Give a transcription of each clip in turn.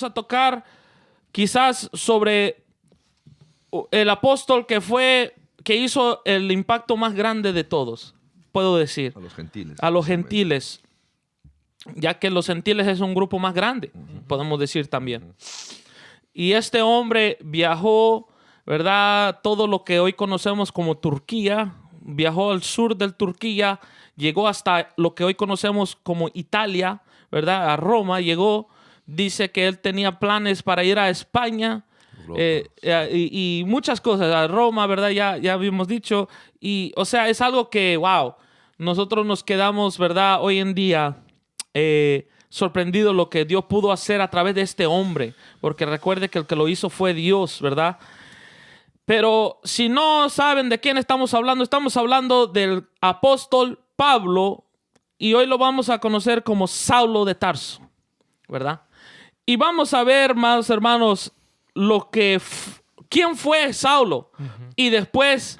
vamos a tocar quizás sobre el apóstol que hizo el impacto más grande de todos, puedo decir. A los gentiles. A los gentiles. Ya que los gentiles es un grupo más grande, podemos decir también. Y este hombre viajó, ¿verdad? Todo lo que hoy conocemos como Turquía, viajó al sur de Turquía, llegó hasta lo que hoy conocemos como Italia, ¿verdad? A Roma llegó, dice que él tenía planes para ir a España y muchas cosas, a Roma, ¿verdad? Ya habíamos dicho. Y, o sea, es algo que, wow, nosotros nos quedamos, ¿verdad? Hoy en día sorprendido lo que Dios pudo hacer a través de este hombre, porque recuerde que el que lo hizo fue Dios, ¿verdad? Pero si no saben de quién estamos hablando del apóstol Pablo, y hoy lo vamos a conocer como Saulo de Tarso, ¿verdad? Y vamos a ver, más hermanos, quién fue Saulo y después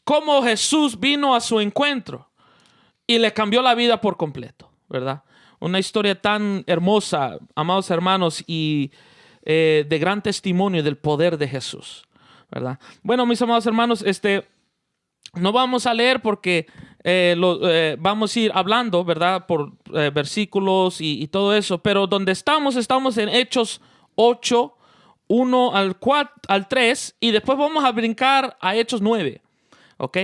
cómo Jesús vino a su encuentro y le cambió la vida por completo, ¿verdad? Una historia tan hermosa, amados hermanos, y de gran testimonio del poder de Jesús, ¿verdad? Bueno, mis amados hermanos, no vamos a leer porque vamos a ir hablando, ¿verdad? Por versículos y todo eso, pero donde estamos en Hechos 8, 1 al 3, y después vamos a brincar a Hechos 9, ¿ok?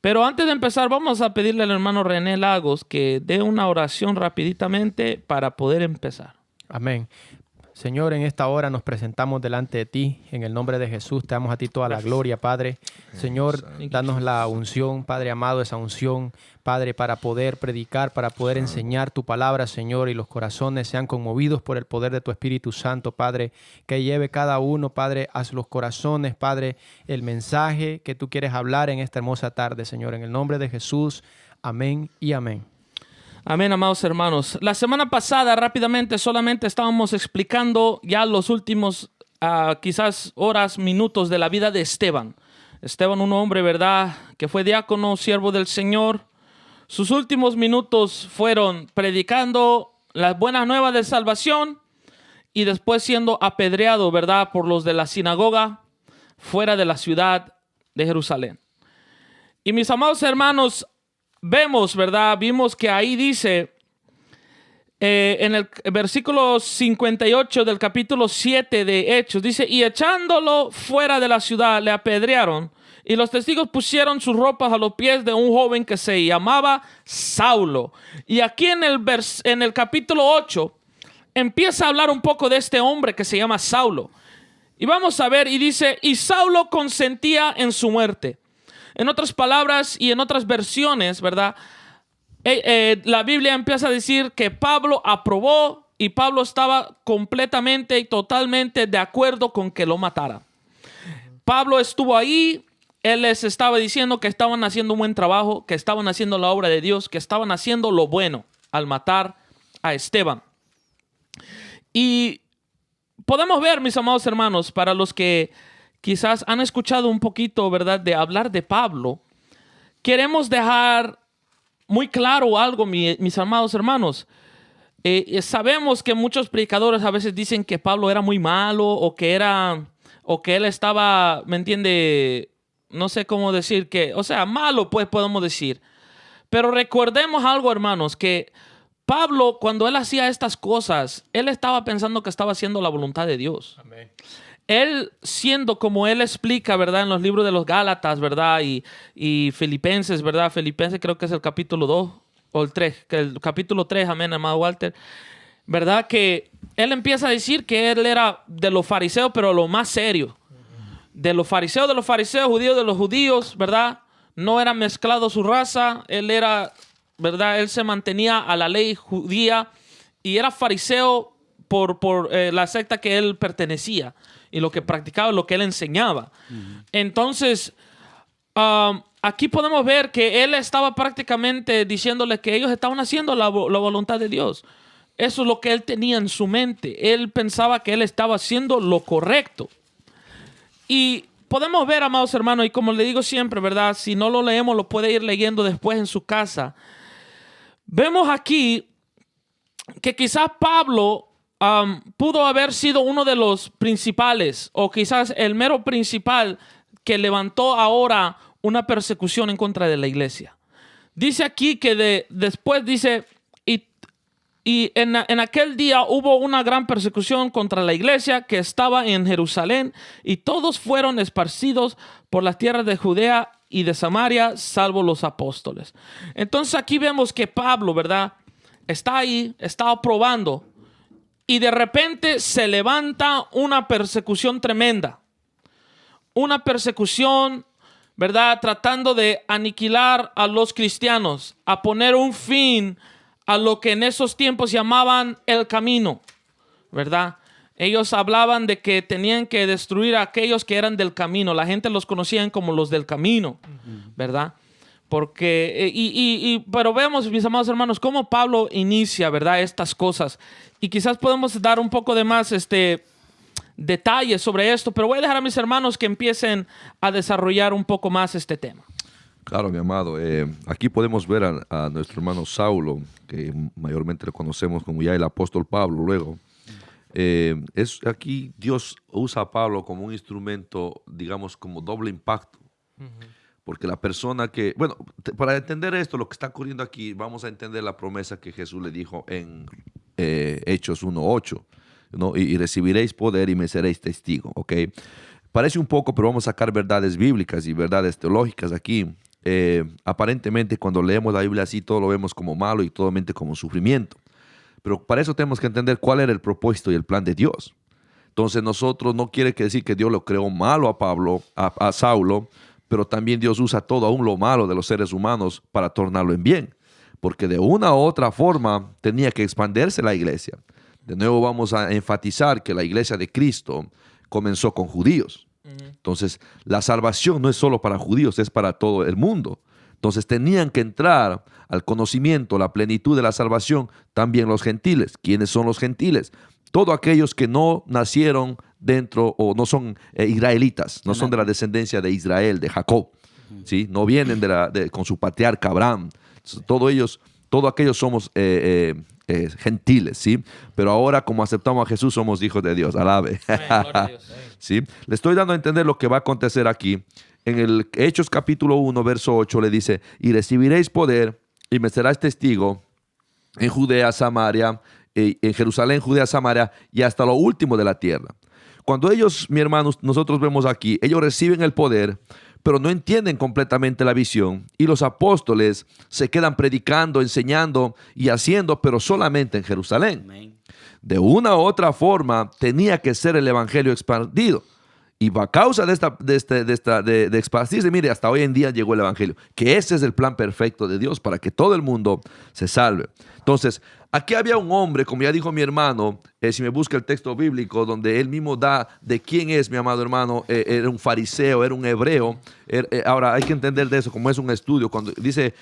Pero antes de empezar, vamos a pedirle al hermano René Lagos que dé una oración rapiditamente para poder empezar. Amén. Señor, en esta hora nos presentamos delante de ti. En el nombre de Jesús te damos a ti toda la gloria, Padre. Señor, danos la unción, Padre amado, esa unción, Padre, para poder predicar, para poder enseñar tu palabra, Señor, y los corazones sean conmovidos por el poder de tu Espíritu Santo, Padre, que lleve cada uno, Padre, a los corazones, Padre, el mensaje que tú quieres hablar en esta hermosa tarde, Señor. En el nombre de Jesús, amén y amén. Amén, amados hermanos. La semana pasada, rápidamente, solamente estábamos explicando ya los últimos, quizás horas, minutos de la vida de Esteban. Esteban, un hombre, ¿verdad?, que fue diácono, siervo del Señor. Sus últimos minutos fueron predicando las buenas nuevas de salvación y después siendo apedreado, ¿verdad?, por los de la sinagoga fuera de la ciudad de Jerusalén. Y mis amados hermanos, vimos que ahí dice en el versículo 58 del capítulo 7 de Hechos, dice, y echándolo fuera de la ciudad le apedrearon, y los testigos pusieron sus ropas a los pies de un joven que se llamaba Saulo. Y aquí en el capítulo 8 empieza a hablar un poco de este hombre que se llama Saulo. Y vamos a ver, y dice, y Saulo consentía en su muerte. En otras palabras y en otras versiones, ¿verdad? La Biblia empieza a decir que Pablo aprobó y Pablo estaba completamente y totalmente de acuerdo con que lo matara. Pablo estuvo ahí, él les estaba diciendo que estaban haciendo un buen trabajo, que estaban haciendo la obra de Dios, que estaban haciendo lo bueno al matar a Esteban. Y podemos ver, mis amados hermanos, para los que quizás han escuchado un poquito, ¿verdad?, de hablar de Pablo, queremos dejar muy claro algo, mis amados hermanos. Sabemos que muchos predicadores a veces dicen que Pablo era muy malo o que él estaba, ¿me entiende? No sé cómo decir malo, pues podemos decir. Pero recordemos algo, hermanos, que Pablo, cuando él hacía estas cosas, él estaba pensando que estaba haciendo la voluntad de Dios. Amén. Él siendo como él explica, ¿verdad?, en los libros de los Gálatas, ¿verdad?, y Filipenses, ¿verdad? Filipenses creo que es el capítulo 2 o el 3, que el capítulo 3, amén, amado Walter, ¿verdad? Que él empieza a decir que él era de los fariseos, pero lo más serio. De los fariseos, judíos de los judíos, ¿verdad? No era mezclado su raza, él era, ¿verdad? Él se mantenía a la ley judía y era fariseo por la secta que él pertenecía y lo que practicaba, lo que él enseñaba. Entonces, aquí podemos ver que él estaba prácticamente diciéndole que ellos estaban haciendo la voluntad de Dios. Eso es lo que él tenía en su mente. Él pensaba que él estaba haciendo lo correcto. Y podemos ver, amados hermanos, y como le digo siempre, ¿verdad? Si no lo leemos, lo puede ir leyendo después en su casa. Vemos aquí que quizás Pablo pudo haber sido uno de los principales, o quizás el mero principal, que levantó ahora una persecución en contra de la iglesia. Dice aquí que después dice, y en aquel día hubo una gran persecución contra la iglesia que estaba en Jerusalén, y todos fueron esparcidos por las tierras de Judea y de Samaria, salvo los apóstoles. Entonces aquí vemos que Pablo, ¿verdad?, está ahí, está probando, y de repente se levanta una persecución tremenda. Una persecución, ¿verdad?, tratando de aniquilar a los cristianos, a poner un fin a lo que en esos tiempos llamaban el camino, ¿verdad? Ellos hablaban de que tenían que destruir a aquellos que eran del camino. La gente los conocían como los del camino, ¿verdad? Porque, pero vemos, mis amados hermanos, cómo Pablo inicia, ¿verdad?, estas cosas. Y quizás podemos dar un poco de más detalles sobre esto, pero voy a dejar a mis hermanos que empiecen a desarrollar un poco más este tema. Claro, mi amado. Aquí podemos ver a nuestro hermano Saulo, que mayormente lo conocemos como ya el apóstol Pablo luego. Aquí Dios usa a Pablo como un instrumento, digamos, como doble impacto. Porque la persona que... Bueno, para entender esto, lo que está ocurriendo aquí, vamos a entender la promesa que Jesús le dijo en Hechos 1:8, ¿no? Y recibiréis poder y me seréis testigo, ¿ok? Parece un poco, pero vamos a sacar verdades bíblicas y verdades teológicas aquí. Aparentemente, cuando leemos la Biblia así, todo lo vemos como malo y todo mente como sufrimiento. Pero para eso tenemos que entender cuál era el propósito y el plan de Dios. Entonces, nosotros no quiere decir que Dios lo creó malo a Pablo, a Saulo, pero también Dios usa todo aún lo malo de los seres humanos para tornarlo en bien. Porque de una u otra forma tenía que expandirse la iglesia. De nuevo vamos a enfatizar que la iglesia de Cristo comenzó con judíos. Entonces, la salvación no es solo para judíos, es para todo el mundo. Entonces, tenían que entrar al conocimiento, la plenitud de la salvación, también los gentiles. ¿Quiénes son los gentiles? Todos aquellos que no nacieron dentro o no son israelitas, no son de la descendencia de Israel, de Jacob, ¿sí? No vienen con su patriarca Abraham. Todos aquellos somos gentiles, ¿sí? Pero ahora, como aceptamos a Jesús, somos hijos de Dios. Alabe. ¿Sí? Le estoy dando a entender lo que va a acontecer aquí. En el Hechos capítulo 1, verso 8, le dice, y recibiréis poder y me serás testigo en Judea, Samaria, en Jerusalén, Judea, Samaria y hasta lo último de la tierra. Cuando ellos, mi hermano, nosotros vemos aquí, ellos reciben el poder, pero no entienden completamente la visión. Y los apóstoles se quedan predicando, enseñando y haciendo, pero solamente en Jerusalén. Amén. De una u otra forma, tenía que ser el evangelio expandido. Y a causa de expandirse, mire, hasta hoy en día llegó el evangelio. Que ese es el plan perfecto de Dios para que todo el mundo se salve. Entonces, aquí había un hombre, como ya dijo mi hermano, si me busca el texto bíblico, donde él mismo da de quién es, mi amado hermano, era un fariseo, era un hebreo. Ahora, hay que entender de eso, como es un estudio. Cuando dice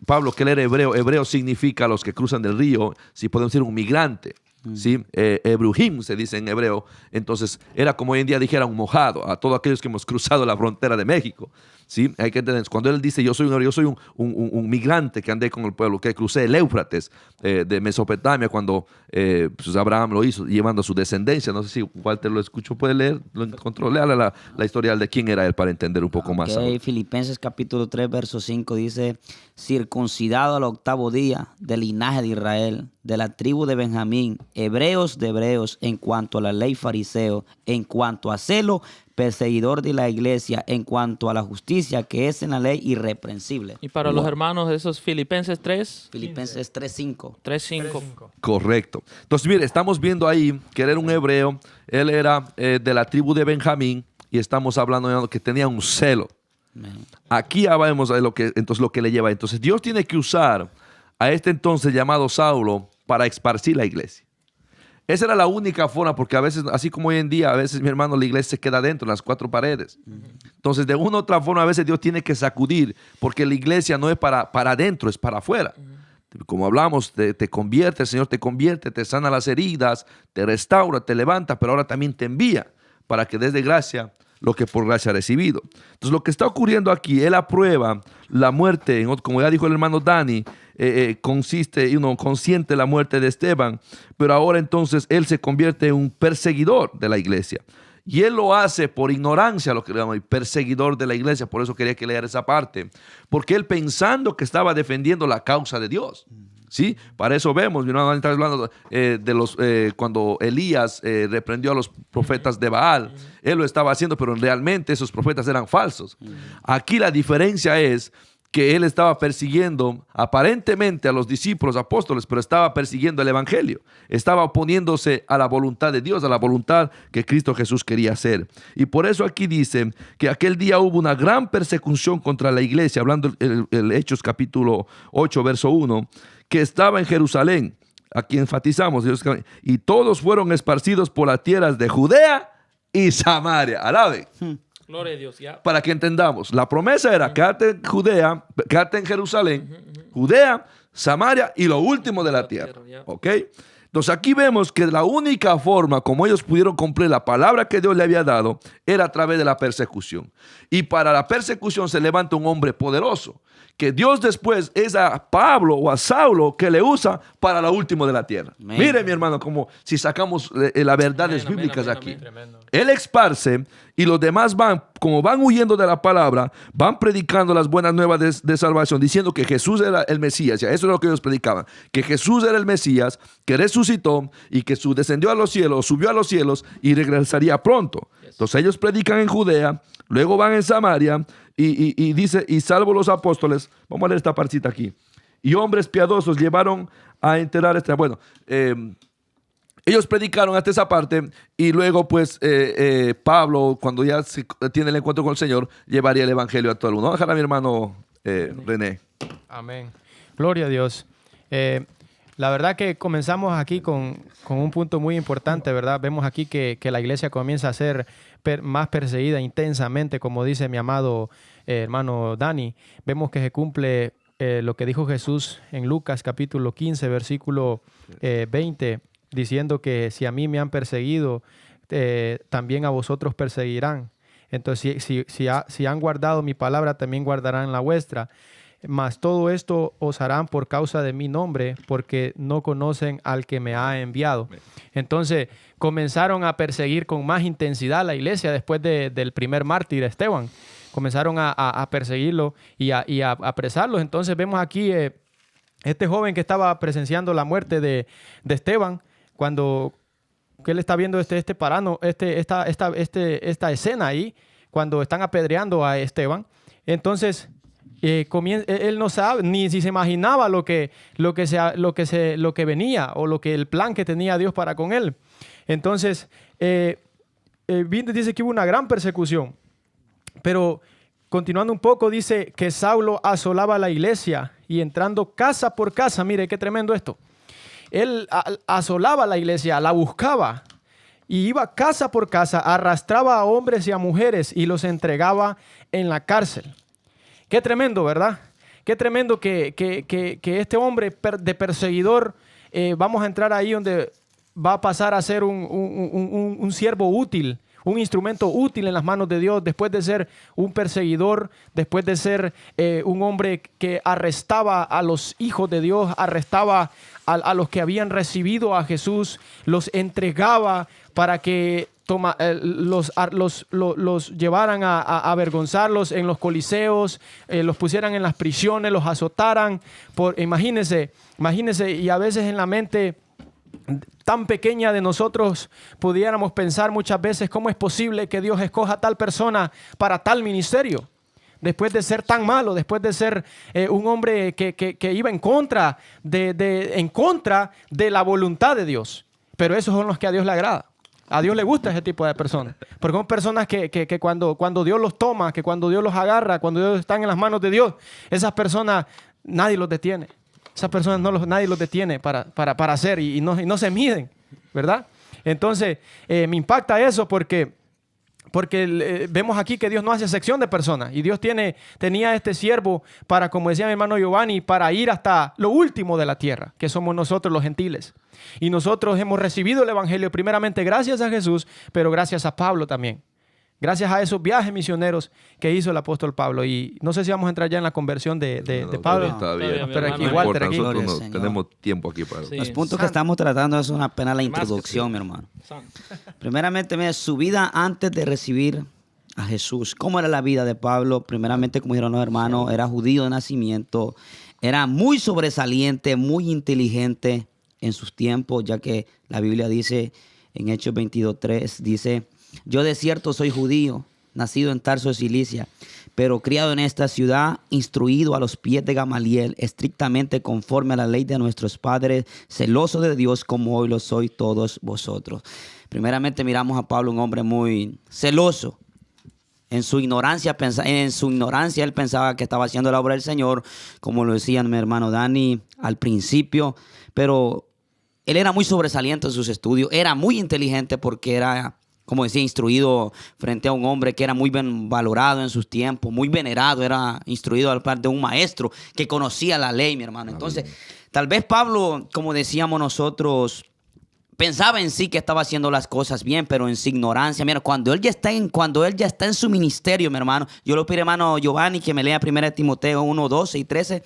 Pablo que él era hebreo, hebreo significa los que cruzan del río, si podemos decir un migrante. ¿Sí? Ebruhim se dice en hebreo. Entonces era como hoy en día dijera un mojado a todos aquellos que hemos cruzado la frontera de México, ¿sí? Hay que entender, cuando él dice yo soy un migrante que andé con el pueblo, que crucé el Éufrates de Mesopotamia cuando pues Abraham lo hizo llevando a su descendencia. No sé si Walter lo escuchó, puede leer, lo encontró, léale la historial de quién era él para entender un poco más. Filipenses capítulo 3 verso 5 dice, circuncidado al 8º día del linaje de Israel, de la tribu de Benjamín, hebreos de hebreos, en cuanto a la ley fariseo, en cuanto a celo, perseguidor de la iglesia, en cuanto a la justicia que es en la ley, irreprensible. Y para los hermanos, esos Filipenses 3. Filipenses 3:5. 3:5. Correcto. Entonces, mire, estamos viendo ahí que él era un hebreo, él era de la tribu de Benjamín, y estamos hablando de que tenía un celo. Aquí ya vemos lo que le lleva. Entonces, Dios tiene que usar a este entonces llamado Saulo para esparcir la iglesia. Esa era la única forma, porque a veces, así como hoy en día, a veces, mi hermano, la iglesia se queda dentro, en las 4 paredes. Entonces, de una u otra forma, a veces Dios tiene que sacudir, porque la iglesia no es para adentro, es para afuera. Como hablamos, te convierte, el Señor te convierte, te sana las heridas, te restaura, te levanta, pero ahora también te envía para que des de gracia lo que por gracia ha recibido. Entonces, lo que está ocurriendo aquí, Él aprueba la muerte, como ya dijo el hermano Dani, consciente de la muerte de Esteban, pero ahora entonces él se convierte en un perseguidor de la iglesia. Y él lo hace por ignorancia, lo que le llamamos perseguidor de la iglesia. Por eso quería que leer esa parte. Porque él pensando que estaba defendiendo la causa de Dios. ¿Sí? Para eso vemos, mi hermano, está hablando cuando Elías reprendió a los profetas de Baal. Él lo estaba haciendo, pero realmente esos profetas eran falsos. Aquí la diferencia es que él estaba persiguiendo aparentemente a los discípulos apóstoles, pero estaba persiguiendo el evangelio. Estaba oponiéndose a la voluntad de Dios, a la voluntad que Cristo Jesús quería hacer. Y por eso aquí dice que aquel día hubo una gran persecución contra la iglesia, hablando el Hechos capítulo 8, verso 1, que estaba en Jerusalén. Aquí enfatizamos, y todos fueron esparcidos por las tierras de Judea y Samaria. Alaben. Gloria a Dios, ya. Para que entendamos, la promesa era quédate en Judea, quédate en Jerusalén, Judea, Samaria y lo último de la tierra. ¿Ok? Entonces aquí vemos que la única forma como ellos pudieron cumplir la palabra que Dios le había dado era a través de la persecución. Y para la persecución se levanta un hombre poderoso, que Dios después es a Pablo o a Saulo que le usa para lo último de la tierra. Amén. Mire, mi hermano, como si sacamos las verdades bíblicas aquí. Él esparce y los demás como van huyendo de la palabra, van predicando las buenas nuevas de salvación, diciendo que Jesús era el Mesías. Ya, eso es lo que ellos predicaban, que Jesús era el Mesías, que resucitó y que descendió a los cielos, subió a los cielos y regresaría pronto. Entonces ellos predican en Judea, luego van en Samaria y dice, y salvo los apóstoles, vamos a leer esta partita aquí, y hombres piadosos llevaron a enterar bueno, ellos predicaron hasta esa parte y luego pues Pablo, cuando ya tiene el encuentro con el Señor, llevaría el evangelio a todo el mundo. Vamos a dejar a mi hermano René. Amén. Gloria a Dios. La verdad que comenzamos aquí con un punto muy importante, ¿verdad? Vemos aquí que la iglesia comienza a ser más perseguida intensamente, como dice mi amado hermano Dani. Vemos que se cumple lo que dijo Jesús en Lucas capítulo 15, versículo 20, diciendo que si a mí me han perseguido, también a vosotros perseguirán. Entonces, si han guardado mi palabra, también guardarán la vuestra. Mas todo esto os harán por causa de mi nombre, porque no conocen al que me ha enviado. Entonces, comenzaron a perseguir con más intensidad a la iglesia después del primer mártir, Esteban. Comenzaron a perseguirlo y a apresarlos. Entonces, vemos aquí este joven que estaba presenciando la muerte de Esteban, cuando que él está viendo esta escena ahí, cuando están apedreando a Esteban. Entonces, él no sabe ni si se imaginaba lo que venía o el plan que tenía Dios para con él. Entonces, dice que hubo una gran persecución, pero continuando un poco, dice que Saulo asolaba la iglesia y entrando casa por casa, mire qué tremendo esto. Él asolaba la iglesia, la buscaba y iba casa por casa, arrastraba a hombres y a mujeres y los entregaba en la cárcel. Qué tremendo, ¿verdad? Qué tremendo que este hombre de perseguidor, vamos a entrar ahí donde va a pasar a ser un siervo útil, un instrumento útil en las manos de Dios, después de ser un perseguidor, después de ser un hombre que arrestaba a los hijos de Dios, arrestaba a los que habían recibido a Jesús, los entregaba para que los llevaran a avergonzarlos en los coliseos, los pusieran en las prisiones, los azotaran. Imagínense, y a veces en la mente tan pequeña de nosotros pudiéramos pensar muchas veces cómo es posible que Dios escoja a tal persona para tal ministerio. Después de ser tan malo, después de ser un hombre que iba en contra de la voluntad de Dios. Pero esos son los que a Dios le agrada. A Dios le gusta ese tipo de personas. Porque son personas que cuando Dios los toma, que cuando Dios los agarra, cuando Dios están en las manos de Dios, esas personas nadie los detiene. Esas personas nadie los detiene para hacer y no se miden, ¿verdad? Entonces, me impacta eso porque vemos aquí que Dios no hace sección de personas. Y Dios tenía este siervo para, como decía mi hermano Giovanni, para ir hasta lo último de la tierra, que somos nosotros los gentiles. Y nosotros hemos recibido el evangelio primeramente gracias a Jesús, pero gracias a Pablo también. Gracias a esos viajes misioneros que hizo el apóstol Pablo. Y no sé si vamos a entrar ya en la conversión de Pablo. Está bien. Pero aquí No Walter, importa, aquí. nosotros Gloria al no tenemos tiempo aquí para... Sí. Los puntos que Santo. estamos tratando es apenas la Más que introducción, sí. mi hermano. Santo. Primeramente, mire, su vida antes de recibir a Jesús. ¿Cómo era la vida de Pablo? Primeramente, como dijeron los hermanos, era judío de nacimiento, era muy sobresaliente, muy inteligente en sus tiempos, ya que la Biblia dice en Hechos 22:3, dice, yo de cierto soy judío, nacido en Tarso de Cilicia, pero criado en esta ciudad, instruido a los pies de Gamaliel, estrictamente conforme a la ley de nuestros padres, celoso de Dios como hoy lo soy todos vosotros. Primeramente miramos a Pablo, un hombre muy celoso. En su ignorancia él pensaba que estaba haciendo la obra del Señor, como lo decía mi hermano Dani al principio, pero él era muy sobresaliente en sus estudios, era muy inteligente porque era, como decía, instruido frente a un hombre que era muy bien valorado en sus tiempos, muy venerado, era instruido al par de un maestro que conocía la ley, mi hermano. Entonces, tal vez Pablo, como decíamos nosotros, pensaba en sí que estaba haciendo las cosas bien, pero en su ignorancia. Mira, cuando él ya está en su ministerio, mi hermano, yo le pido, hermano Giovanni, que me lea 1 Timoteo 1, 12 y 13.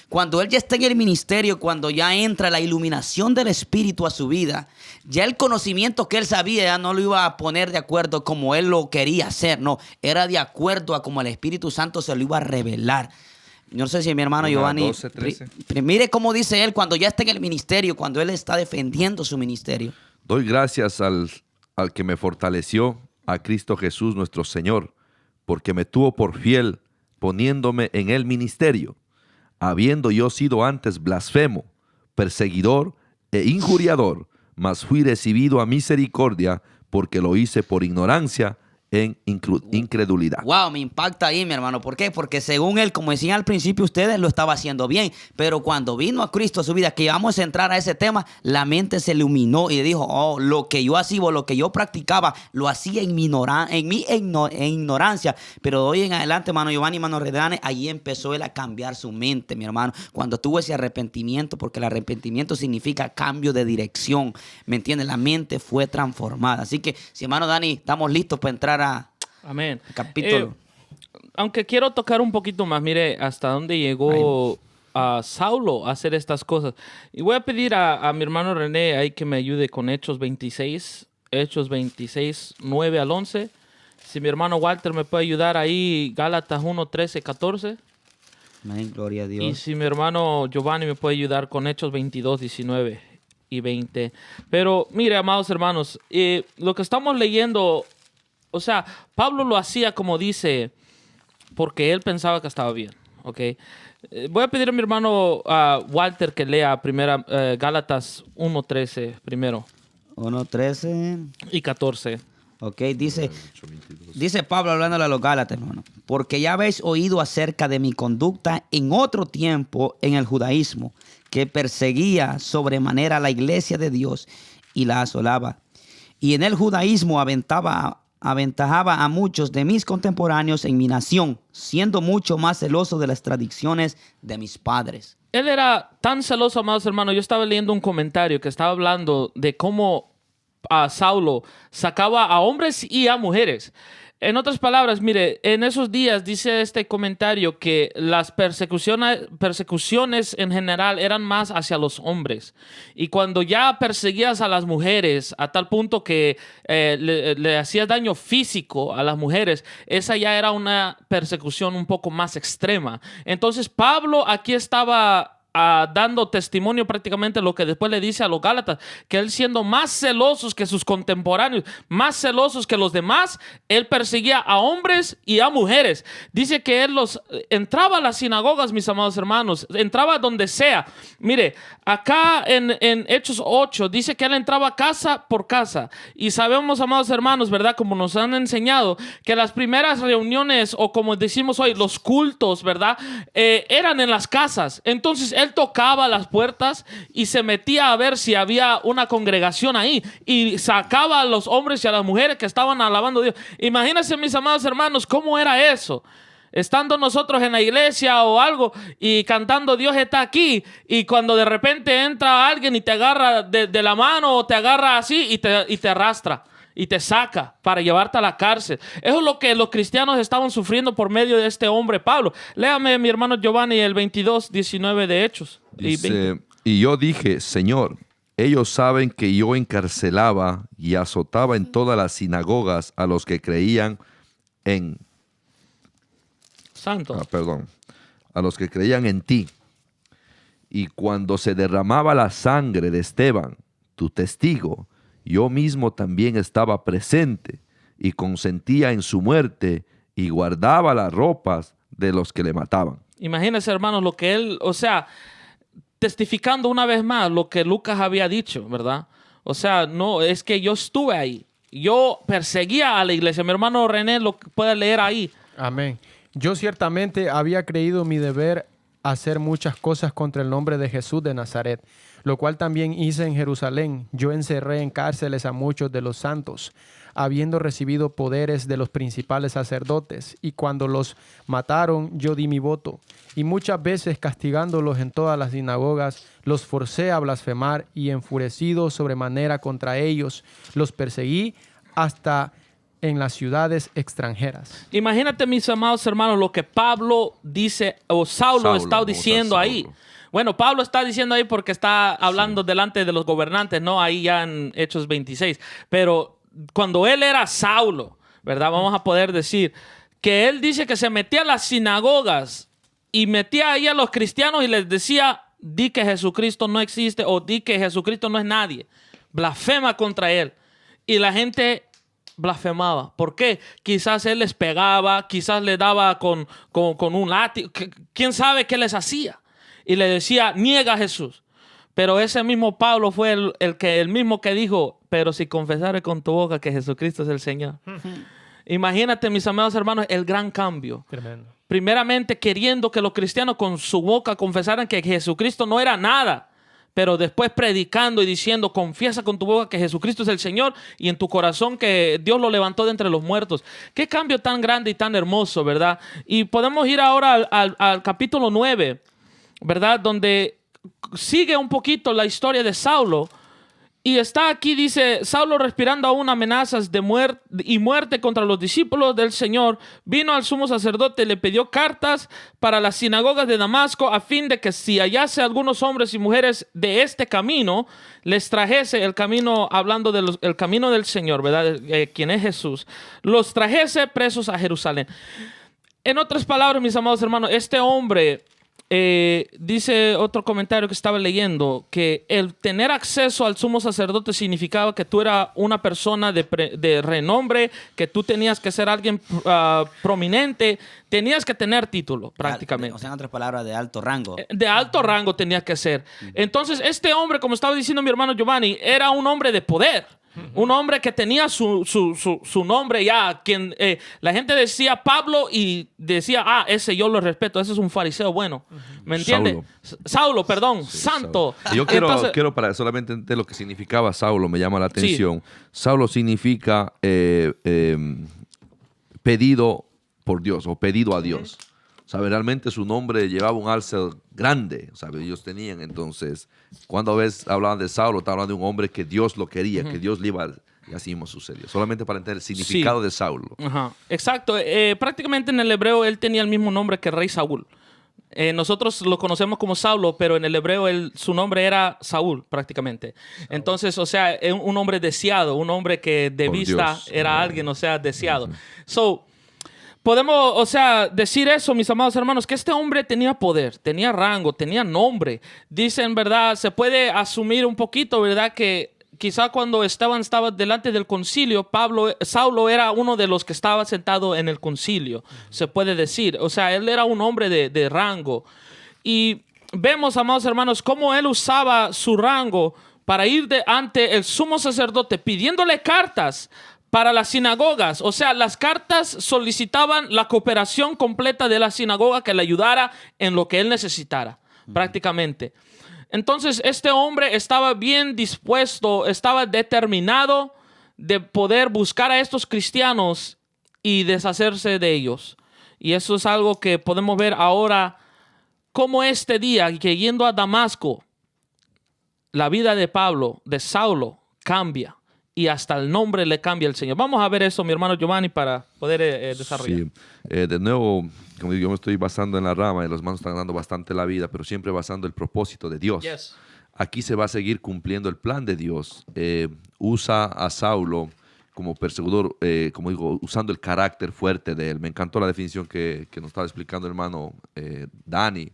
Cuando él ya está en el ministerio, cuando ya entra la iluminación del Espíritu a su vida, ya el conocimiento que él sabía ya no lo iba a poner de acuerdo como él lo quería hacer, no, era de acuerdo a como el Espíritu Santo se lo iba a revelar. No sé si mi hermano Giovanni, 12, 13. Mire cómo dice él cuando ya está en el ministerio, cuando él está defendiendo su ministerio. Doy gracias al que me fortaleció, a Cristo Jesús nuestro Señor, porque me tuvo por fiel, poniéndome en el ministerio, habiendo yo sido antes blasfemo, perseguidor e injuriador, mas fui recibido a misericordia, porque lo hice por ignorancia en incredulidad. Wow, me impacta ahí, mi hermano. ¿Por qué? Porque según él, como decían al principio ustedes, lo estaba haciendo bien. Pero cuando vino a Cristo a su vida, que vamos a entrar a ese tema, la mente se iluminó y dijo, oh, lo que yo hacía, lo que yo practicaba, lo hacía en mi ignorancia. Pero de hoy en adelante, hermano Giovanni, hermano Redane, ahí empezó él a cambiar su mente, mi hermano. Cuando tuvo ese arrepentimiento, porque el arrepentimiento significa cambio de dirección. ¿Me entiendes? La mente fue transformada. Así que, si hermano Dani, estamos listos para entrar Amén. capítulo. Aunque quiero tocar un poquito más, mire, hasta dónde llegó Saulo a hacer estas cosas. Y voy a pedir a mi hermano René ahí que me ayude con Hechos 26, 9 al 11. Si mi hermano Walter me puede ayudar ahí, Gálatas 1, 13, 14. Amén, gloria a Dios. Y si mi hermano Giovanni me puede ayudar con Hechos 22, 19 y 20. Pero mire, amados hermanos, lo que estamos leyendo, o sea, Pablo lo hacía como dice, porque él pensaba que estaba bien, ¿ok? Voy a pedir a mi hermano Walter que lea Gálatas 1:13 primero. 1:13 Y 14. Ok, dice Pablo hablándole a los Gálatas, hermano. Porque ya habéis oído acerca de mi conducta en otro tiempo en el judaísmo, que perseguía sobremanera a la iglesia de Dios y la asolaba. Y en el judaísmo aventajaba a muchos de mis contemporáneos en mi nación, siendo mucho más celoso de las tradiciones de mis padres. Él era tan celoso, amados hermanos. Yo estaba leyendo un comentario que estaba hablando de cómo Saulo sacaba a hombres y a mujeres. En otras palabras, mire, en esos días dice este comentario que las persecuciones en general eran más hacia los hombres. Y cuando ya perseguías a las mujeres a tal punto que le hacías daño físico a las mujeres, esa ya era una persecución un poco más extrema. Entonces Pablo aquí estaba dando testimonio prácticamente lo que después le dice a los Gálatas, que él siendo más celosos que sus contemporáneos, más celosos que los demás, él perseguía a hombres y a mujeres. Dice que él entraba a las sinagogas, mis amados hermanos, entraba donde sea. Mire, acá en Hechos 8 dice que él entraba casa por casa, y sabemos, amados hermanos, ¿verdad? Como nos han enseñado, que las primeras reuniones, o como decimos hoy, los cultos, ¿verdad? Eran en las casas. Entonces él tocaba las puertas y se metía a ver si había una congregación ahí y sacaba a los hombres y a las mujeres que estaban alabando a Dios. Imagínense, mis amados hermanos, cómo era eso. Estando nosotros en la iglesia o algo y cantando Dios está aquí, y cuando de repente entra alguien y te agarra de la mano o te agarra así y te arrastra. y te saca para llevarte a la cárcel. Eso es lo que los cristianos estaban sufriendo por medio de este hombre Pablo. Léame, mi hermano Giovanni, el 22:19 de Hechos. Dice, y yo dije, Señor, ellos saben que yo encarcelaba y azotaba en todas las sinagogas a los que creían en... Santo. A los que creían en ti. Y cuando se derramaba la sangre de Esteban, tu testigo, yo mismo también estaba presente y consentía en su muerte y guardaba las ropas de los que le mataban. Imagínense, hermanos, lo que él, o sea, testificando una vez más lo que Lucas había dicho, ¿verdad? O sea, no, es que yo estuve ahí. Yo perseguía a la iglesia. Mi hermano René lo puede leer ahí. Amén. Yo ciertamente había creído mi deber hacer muchas cosas contra el nombre de Jesús de Nazaret, lo cual también hice en Jerusalén. Yo encerré en cárceles a muchos de los santos, habiendo recibido poderes de los principales sacerdotes, y cuando los mataron, yo di mi voto. Y muchas veces castigándolos en todas las sinagogas, los forcé a blasfemar, y enfurecido sobremanera contra ellos, los perseguí hasta en las ciudades extranjeras. Imagínate, mis amados hermanos, lo que Pablo dice, o Saulo está diciendo ahí. Bueno, Pablo está diciendo ahí porque está hablando delante de los gobernantes, ¿no? Ahí ya en Hechos 26. Pero cuando él era Saulo, ¿verdad? Vamos a poder decir que él dice que se metía a las sinagogas y metía ahí a los cristianos y les decía, di que Jesucristo no existe o di que Jesucristo no es nadie. Blasfema contra él. Y la gente blasfemaba. ¿Por qué? Quizás él les pegaba, quizás le daba con un látigo. ¿Quién sabe qué les hacía? Y le decía, niega a Jesús. Pero ese mismo Pablo fue el mismo que dijo, pero si confesares con tu boca que Jesucristo es el Señor. Imagínate, mis amados hermanos, el gran cambio. Tremendo. Primeramente queriendo que los cristianos con su boca confesaran que Jesucristo no era nada, pero después predicando y diciendo, confiesa con tu boca que Jesucristo es el Señor y en tu corazón que Dios lo levantó de entre los muertos. Qué cambio tan grande y tan hermoso, ¿verdad? Y podemos ir ahora al capítulo 9, ¿verdad? Donde sigue un poquito la historia de Saulo. Y está aquí, dice, Saulo respirando aún amenazas de muerte contra los discípulos del Señor, vino al sumo sacerdote y le pidió cartas para las sinagogas de Damasco a fin de que si hallase algunos hombres y mujeres de este camino, les trajese el camino, hablando del camino del Señor, ¿verdad? Quien es Jesús, los trajese presos a Jerusalén. En otras palabras, mis amados hermanos, este hombre... dice otro comentario que estaba leyendo que el tener acceso al sumo sacerdote significaba que tú eras una persona de renombre, que tú tenías que ser alguien prominente, tenías que tener título prácticamente. O sea, en otras palabras, de alto rango. De alto rango tenías que ser. Entonces, este hombre, como estaba diciendo mi hermano Giovanni, era un hombre de poder. Un hombre que tenía su nombre ya. Quien, la gente decía Pablo y decía, ese yo lo respeto, ese es un fariseo bueno. ¿Me entiendes? Saulo, perdón, sí, santo. Saulo. Yo quiero para solamente entender lo que significaba Saulo, me llama la atención. Sí. Saulo significa pedido por Dios o pedido a Dios. ¿Sabe? Realmente su nombre llevaba un alce grande, ¿sabe? Ellos tenían, entonces, cuando hablaban de Saulo, estaban hablando de un hombre que Dios lo quería, que Dios le iba a... Y así mismo sucedió. Solamente para entender el significado de Saulo. Ajá. Exacto. Prácticamente en el hebreo él tenía el mismo nombre que el rey Saúl. Nosotros lo conocemos como Saulo, pero en el hebreo su nombre era Saúl, prácticamente. Entonces, o sea, un hombre deseado, un hombre que de por vista Dios era alguien, o sea, deseado. Podemos, o sea, decir eso, mis amados hermanos, que este hombre tenía poder, tenía rango, tenía nombre. Dicen, ¿verdad? Se puede asumir un poquito, ¿verdad? Que quizá cuando estaba delante del concilio, Saulo era uno de los que estaba sentado en el concilio, se puede decir. O sea, él era un hombre de rango. Y vemos, amados hermanos, cómo él usaba su rango para ir ante el sumo sacerdote pidiéndole cartas para las sinagogas. O sea, las cartas solicitaban la cooperación completa de la sinagoga que le ayudara en lo que él necesitara, prácticamente. Entonces, este hombre estaba bien dispuesto, estaba determinado de poder buscar a estos cristianos y deshacerse de ellos. Y eso es algo que podemos ver ahora, como este día, que yendo a Damasco, la vida de Saulo, cambia. y hasta el nombre le cambia el Señor. Vamos a ver eso, mi hermano Giovanni, para poder desarrollar. Sí. De nuevo, como digo, yo me estoy basando en la rama y los hermanos están dando bastante la vida, pero siempre basando el propósito de Dios. Yes. Aquí se va a seguir cumpliendo el plan de Dios. Usa a Saulo como perseguidor, como digo, usando el carácter fuerte de él. Me encantó la definición que nos estaba explicando el hermano Dani,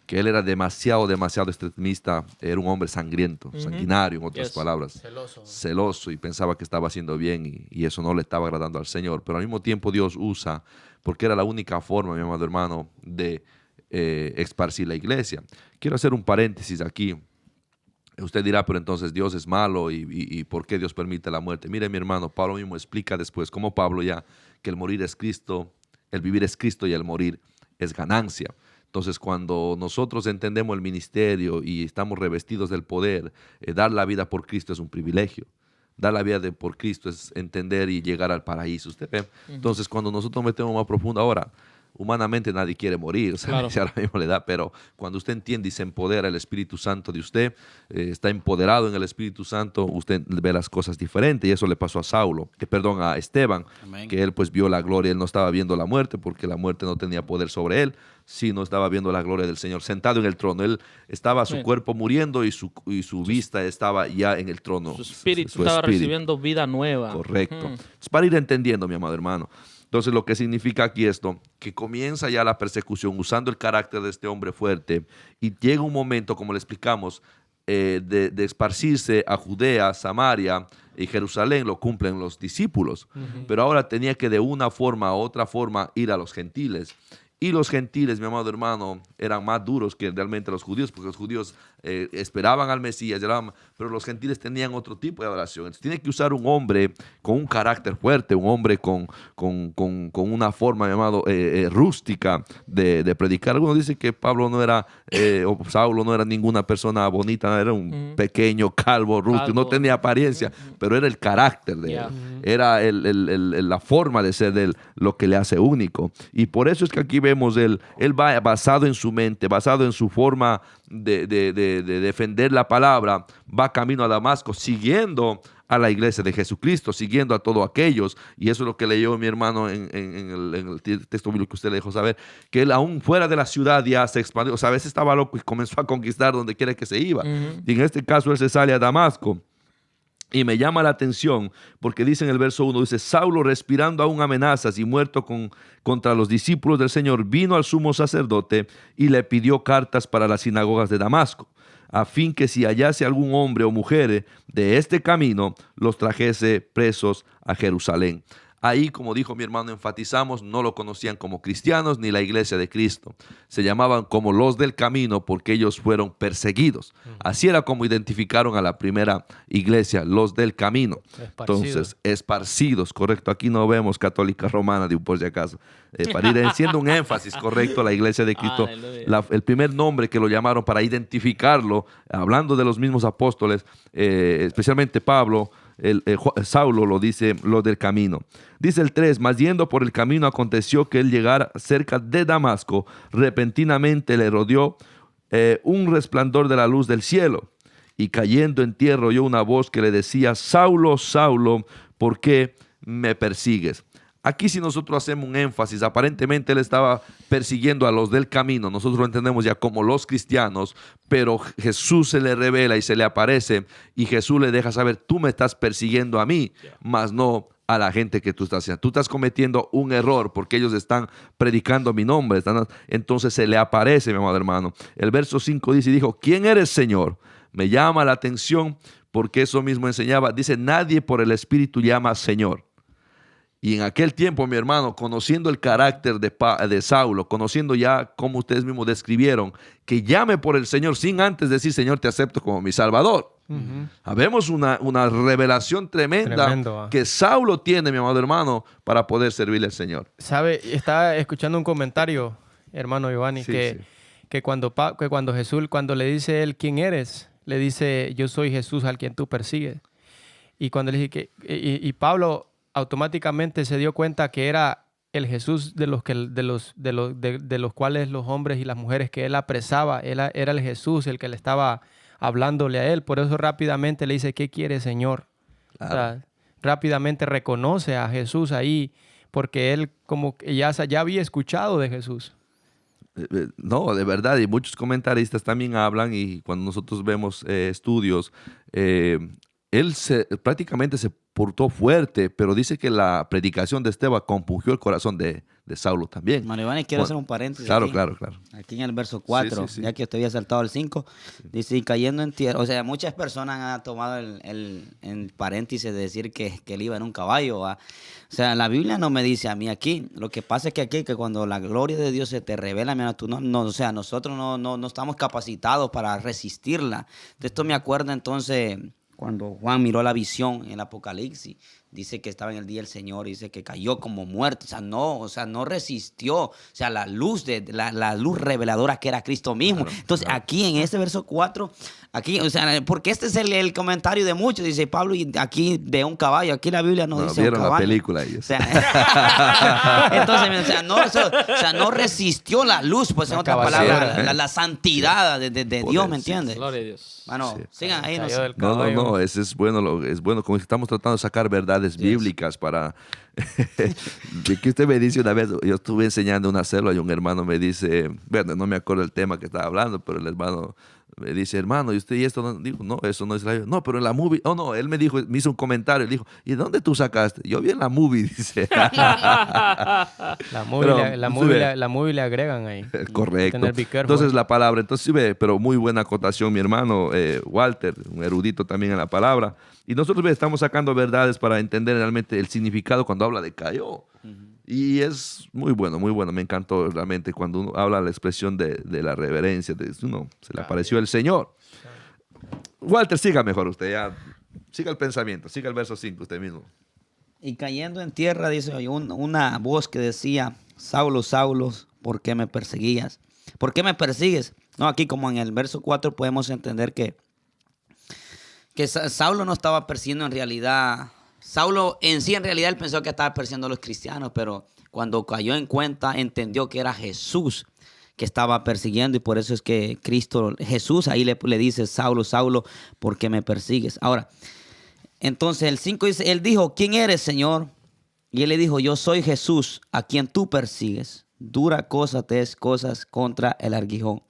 que él era demasiado extremista, era un hombre sangriento, sanguinario, en otras palabras. Celoso y pensaba que estaba haciendo bien y eso no le estaba agradando al Señor. Pero al mismo tiempo Dios usa, porque era la única forma, mi amado hermano, de esparcir la iglesia. Quiero hacer un paréntesis aquí. Usted dirá, pero entonces Dios es malo y ¿por qué Dios permite la muerte? Mire, mi hermano, Pablo mismo explica después, como Pablo ya, que el morir es Cristo, el vivir es Cristo y el morir es ganancia. Entonces, cuando nosotros entendemos el ministerio y estamos revestidos del poder, dar la vida por Cristo es un privilegio. Dar la vida por Cristo es entender y llegar al paraíso. ¿Usted ve? Entonces, cuando nosotros metemos más profundo, ahora, humanamente nadie quiere morir, Claro. si ahora mismo le da, pero cuando usted entiende y se empodera el Espíritu Santo de usted, está empoderado en el Espíritu Santo, usted ve las cosas diferentes y eso le pasó a Esteban, Amén. que él pues vio la gloria, él no estaba viendo la muerte porque la muerte no tenía poder sobre él, sino estaba viendo la gloria del Señor sentado en el trono. Él estaba su cuerpo muriendo y su vista estaba ya en el trono. Su espíritu estaba recibiendo vida nueva. Correcto. Es para ir entendiendo, mi amado hermano. Entonces, lo que significa aquí esto, que comienza ya la persecución usando el carácter de este hombre fuerte y llega un momento, como le explicamos, de esparcirse a Judea, Samaria y Jerusalén, lo cumplen los discípulos. Pero ahora tenía que de una forma u otra forma ir a los gentiles. Y los gentiles, mi amado hermano, eran más duros que realmente los judíos, porque los judíos esperaban al Mesías, pero los gentiles tenían otro tipo de adoración. Entonces tiene que usar un hombre con un carácter fuerte, un hombre con una forma, mi amado, rústica de predicar. Algunos dicen que Pablo no era, o Saulo no era ninguna persona bonita, era un pequeño, calvo, rústico, no tenía apariencia, pero era el carácter de él. Era la forma de ser de él lo que le hace único. Y por eso es que aquí vemos él va basado en su mente, basado en su forma de defender la palabra, va camino a Damasco, siguiendo a la iglesia de Jesucristo, siguiendo a todos aquellos. Y eso es lo que leyó mi hermano en el texto bíblico que usted le dejó saber, que él aún fuera de la ciudad ya se expandió. O sea, a veces estaba loco y comenzó a conquistar donde quiera que se iba. Y en este caso él se sale a Damasco. Y me llama la atención porque dice en el verso 1, dice, Saulo respirando aún amenazas y muerto contra los discípulos del Señor, vino al sumo sacerdote y le pidió cartas para las sinagogas de Damasco, a fin que si hallase algún hombre o mujer de este camino, los trajese presos a Jerusalén. Ahí, como dijo mi hermano, enfatizamos, no lo conocían como cristianos ni la iglesia de Cristo. Se llamaban como los del camino porque ellos fueron perseguidos. Así era como identificaron a la primera iglesia, los del camino. Entonces, esparcidos, correcto. Aquí no vemos católica romana, digo, por si acaso. Para ir siendo un énfasis, correcto, la iglesia de Cristo. El primer nombre que lo llamaron para identificarlo, hablando de los mismos apóstoles, especialmente Pablo, Saulo lo dice, los del camino. Dice el 3, mas yendo por el camino aconteció que él llegara cerca de Damasco, repentinamente le rodeó un resplandor de la luz del cielo, y cayendo en tierra oyó una voz que le decía, Saulo, Saulo, ¿por qué me persigues? Aquí si nosotros hacemos un énfasis, aparentemente él estaba persiguiendo a los del camino, nosotros lo entendemos ya como los cristianos, pero Jesús se le revela y se le aparece y Jesús le deja saber, tú me estás persiguiendo a mí, mas no a la gente que tú estás haciendo. Tú estás cometiendo un error porque ellos están predicando mi nombre. Entonces se le aparece, mi amado hermano. El verso 5 dice, y dijo, ¿quién eres, Señor? Me llama la atención porque eso mismo enseñaba. Dice, nadie por el Espíritu llama Señor. Y en aquel tiempo, mi hermano, conociendo el carácter de Saulo, conociendo ya como ustedes mismos describieron, que llame por el Señor sin antes decir, Señor, te acepto como mi Salvador. Habemos una revelación tremenda que Saulo tiene, mi amado hermano, para poder servirle al Señor. ¿Sabe? Estaba escuchando un comentario, hermano Giovanni, que cuando Jesús, cuando le dice él, ¿quién eres? Le dice, yo soy Jesús al quien tú persigues. Y cuando le dije y Pablo automáticamente se dio cuenta que era el Jesús de los cuales los hombres y las mujeres que él apresaba, era el Jesús el que le estaba hablándole a él. Por eso rápidamente le dice, ¿qué quiere, Señor? O sea, rápidamente reconoce a Jesús ahí porque él como que ya había escuchado de Jesús. No, de verdad, y muchos comentaristas también hablan, y cuando nosotros vemos estudios, él prácticamente se portó fuerte, pero dice que la predicación de Esteban compungió el corazón de Saulo también. Mario Iván, quiero hacer un paréntesis. Claro, aquí. claro. Aquí en el verso 4, Sí. ya que usted había saltado al 5, dice, y cayendo en tierra. O sea, muchas personas han tomado el paréntesis de decir que él iba en un caballo. ¿va? O sea, la Biblia no me dice a mí aquí. Lo que pasa es que aquí, que cuando la gloria de Dios se te revela, mira, tú o sea, nosotros no estamos capacitados para resistirla. De esto me acuerdo entonces cuando Juan miró la visión en el Apocalipsis. Dice que estaba en el día del Señor, dice que cayó como muerto, o sea, no resistió, o sea, la luz la luz reveladora que era Cristo mismo. Claro, Entonces, aquí en este verso 4, aquí, o sea, porque este es el comentario de muchos, dice Pablo, y aquí de un caballo, aquí la Biblia no dice un vieron caballo. la película ellos. O sea, entonces, no resistió la luz, pues en otras palabras, la santidad de Dios, ¿me entiendes? Gloria a Dios. Bueno, sigan ahí. Cayó del No, caballo. eso es bueno, es bueno, como estamos tratando de sacar verdades bíblicas para... De que usted me dice una vez, yo estuve enseñando una célula y un hermano me dice, bueno, no me acuerdo el tema que estaba hablando, pero el hermano me dice, hermano, ¿y usted y esto no? Digo, no, eso no es la Biblia. No, pero en la movie, no, él me dijo, me hizo un comentario, le dijo, ¿y de dónde tú sacaste? Yo vi en la movie, dice. La movie le agregan ahí. Correcto. Tener be careful. Entonces la palabra, entonces sí ve, pero muy buena acotación, mi hermano Walter, un erudito también en la palabra. Y nosotros estamos sacando verdades para entender realmente el significado cuando habla de cayó. Y es muy bueno, me encantó realmente cuando uno habla la expresión de la reverencia, de uno, se le apareció el Señor. Walter, siga mejor usted, ya, siga el pensamiento, siga el verso 5 usted mismo. Y cayendo en tierra, dice, oye, una voz que decía, Saulo, Saulo, ¿por qué me perseguías? ¿Por qué me persigues? No, aquí como en el verso 4 podemos entender que Saulo no estaba persiguiendo en realidad. Saulo en sí, en realidad, él pensó que estaba persiguiendo a los cristianos, pero cuando cayó en cuenta, entendió que era Jesús que estaba persiguiendo, y por eso es que Jesús ahí le dice, Saulo, Saulo, ¿por qué me persigues? Ahora, entonces el 5 dice, él dijo, ¿quién eres, Señor? Y él le dijo, yo soy Jesús, a quien tú persigues. Dura cosa te es cosas contra el aguijón.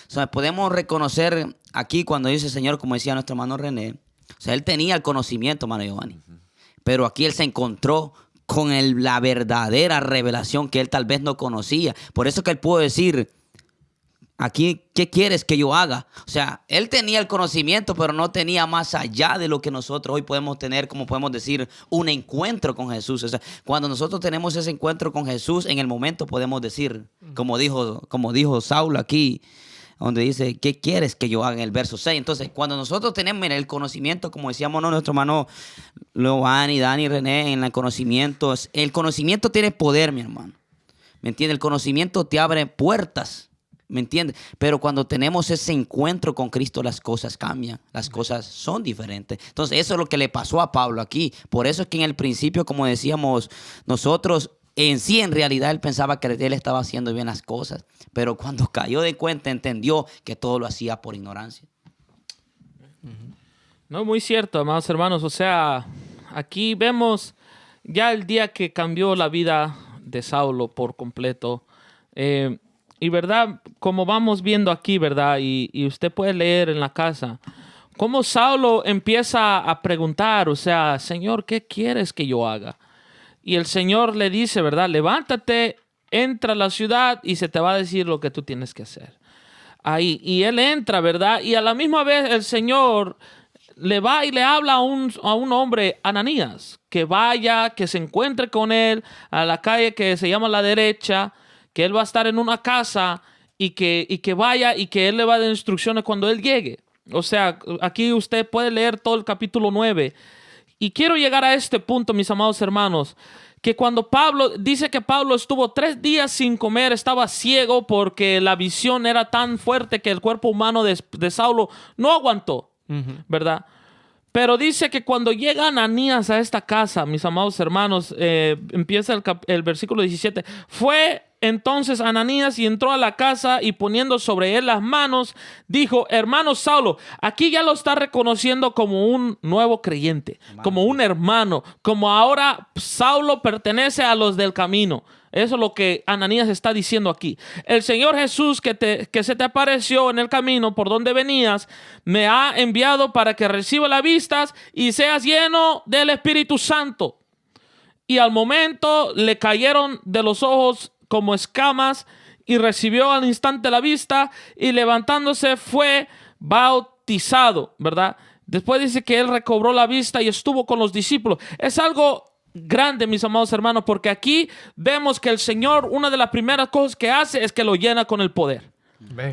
O sea, podemos reconocer aquí cuando dice Señor, como decía nuestro hermano René, o sea, él tenía el conocimiento, hermano Giovanni, pero aquí él se encontró con la verdadera revelación que él tal vez no conocía. Por eso que él pudo decir, aquí, ¿qué quieres que yo haga? O sea, él tenía el conocimiento, pero no tenía más allá de lo que nosotros hoy podemos tener, como podemos decir, un encuentro con Jesús. O sea, cuando nosotros tenemos ese encuentro con Jesús, en el momento podemos decir, como dijo Saulo aquí, donde dice, ¿qué quieres que yo haga? En el verso 6. Entonces, cuando nosotros tenemos el conocimiento, como decíamos nuestro hermano Giovanni, Dani, René, en el conocimiento tiene poder, mi hermano. ¿Me entiendes? El conocimiento te abre puertas, ¿me entiendes? Pero cuando tenemos ese encuentro con Cristo, las cosas cambian, las cosas son diferentes. Entonces, eso es lo que le pasó a Pablo aquí. Por eso es que en el principio, como decíamos nosotros, en realidad él pensaba que él estaba haciendo bien las cosas, pero cuando cayó de cuenta entendió que todo lo hacía por ignorancia. No, muy cierto, amados hermanos. O sea, aquí vemos ya el día que cambió la vida de Saulo por completo. Y verdad, como vamos viendo aquí, verdad, y usted puede leer en la casa, cómo Saulo empieza a preguntar, o sea, Señor, ¿qué quieres que yo haga? Y el Señor le dice, ¿verdad? Levántate, entra a la ciudad y se te va a decir lo que tú tienes que hacer. Ahí, y él entra, ¿verdad? Y a la misma vez el Señor le va y le habla a un hombre, Ananías, que vaya, que se encuentre con él a la calle que se llama La Derecha, que él va a estar en una casa y que vaya y que él le va a dar instrucciones cuando él llegue. O sea, aquí usted puede leer todo el capítulo 9. Y quiero llegar a este punto, mis amados hermanos, que cuando dice que Pablo estuvo 3 días sin comer, estaba ciego porque la visión era tan fuerte que el cuerpo humano de Saulo no aguantó, ¿verdad? Pero dice que cuando llega Ananías a esta casa, mis amados hermanos, empieza el versículo 17, fue entonces Ananías y entró a la casa y poniendo sobre él las manos, dijo: hermano Saulo. Aquí ya lo está reconociendo como un nuevo creyente, como un hermano, como ahora Saulo pertenece a los del camino. Eso es lo que Ananías está diciendo aquí. El Señor Jesús que se te apareció en el camino por donde venías, me ha enviado para que reciba la vista y seas lleno del Espíritu Santo. Y al momento le cayeron de los ojos como escamas y recibió al instante la vista y levantándose fue bautizado, ¿verdad? Después dice que él recobró la vista y estuvo con los discípulos. Es algo grande, mis amados hermanos, porque aquí vemos que el Señor, una de las primeras cosas que hace es que lo llena con el poder.